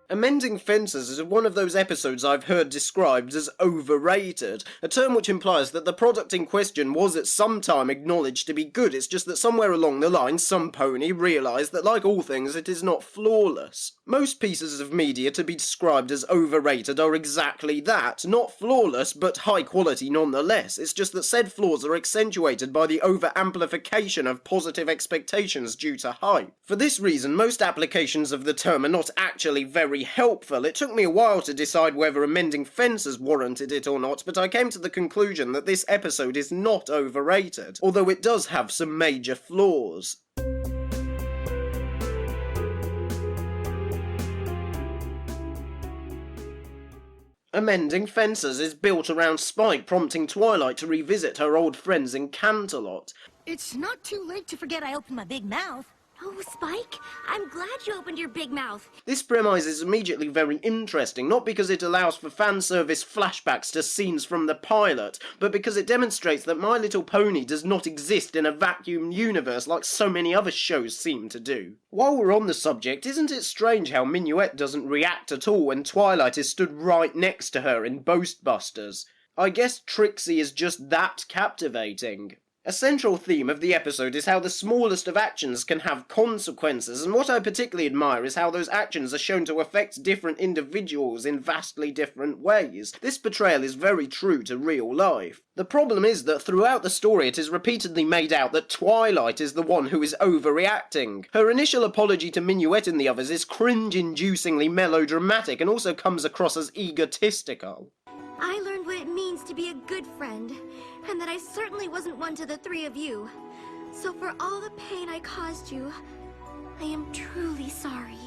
Amending Fences is one of those episodes I've heard described as overrated, a term which implies that the product in question was at some time acknowledged to be good, it's just that somewhere along the line some pony realised that like all things it is not flawless. Most pieces of media to be described as overrated are exactly that, not flawless but high quality nonetheless, it's just that said flaws are accentuated by the over-amplification of positive expectations due to hype. For this reason, most applications of the term are not actually very helpful. It took me a while to decide whether Amending Fences warranted it or not, but I came to the conclusion that this episode is not overrated, although it does have some major flaws. Amending Fences is built around Spike prompting Twilight to revisit her old friends in Canterlot. It's not too late to forget I opened my big mouth. Oh, Spike, I'm glad you opened your big mouth. This premise is immediately very interesting, not because it allows for fan service flashbacks to scenes from the pilot, but because it demonstrates that My Little Pony does not exist in a vacuum universe like so many other shows seem to do. While we're on the subject, isn't it strange how Minuet doesn't react at all when Twilight is stood right next to her in Ghostbusters? I guess Trixie is just that captivating. A central theme of the episode is how the smallest of actions can have consequences, and what I particularly admire is how those actions are shown to affect different individuals in vastly different ways. This portrayal is very true to real life. The problem is that throughout the story it is repeatedly made out that Twilight is the one who is overreacting. Her initial apology to Minuet and the others is cringe-inducingly melodramatic and also comes across as egotistical. I learned what it means to be a good friend, and that I certainly wasn't one to the three of you. So for all the pain I caused you, I am truly sorry.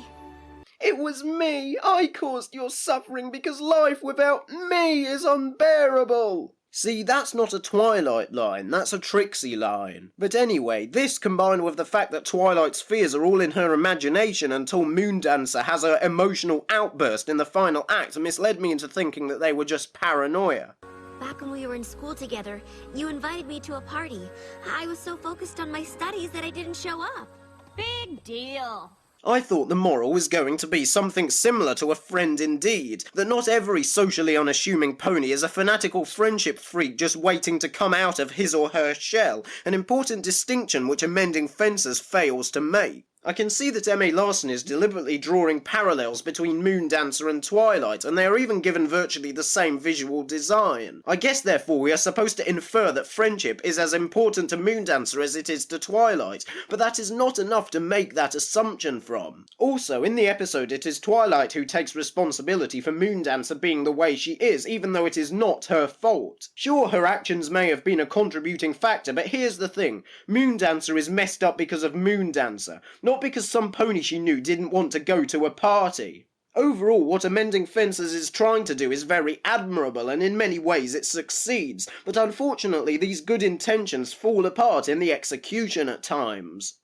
It was me! I caused your suffering because life without me is unbearable! See, that's not a Twilight line, that's a Trixie line. But anyway, this combined with the fact that Twilight's fears are all in her imagination until Moondancer has her emotional outburst in the final act misled me into thinking that they were just paranoia. Back when we were in school together, you invited me to a party. I was so focused on my studies that I didn't show up. Big deal. I thought the moral was going to be something similar to A Friend Indeed, that not every socially unassuming pony is a fanatical friendship freak just waiting to come out of his or her shell, an important distinction which Amending Fences fails to make. I can see that M.A. Larson is deliberately drawing parallels between Moondancer and Twilight, and they are even given virtually the same visual design. I guess therefore we are supposed to infer that friendship is as important to Moondancer as it is to Twilight, but that is not enough to make that assumption from. Also, in the episode it is Twilight who takes responsibility for Moondancer being the way she is, even though it is not her fault. Sure, her actions may have been a contributing factor, but here's the thing. Moondancer is messed up because of Moondancer, not because some pony she knew didn't want to go to a party. Overall, what Amending Fences is trying to do is very admirable, and in many ways it succeeds, but unfortunately these good intentions fall apart in the execution at times.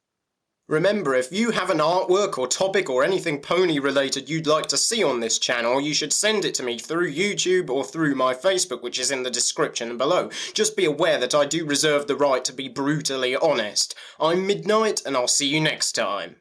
Remember, if you have an artwork or topic or anything pony related you'd like to see on this channel, you should send it to me through YouTube or through my Facebook, which is in the description below. Just be aware that I do reserve the right to be brutally honest. I'm Midnight, and I'll see you next time.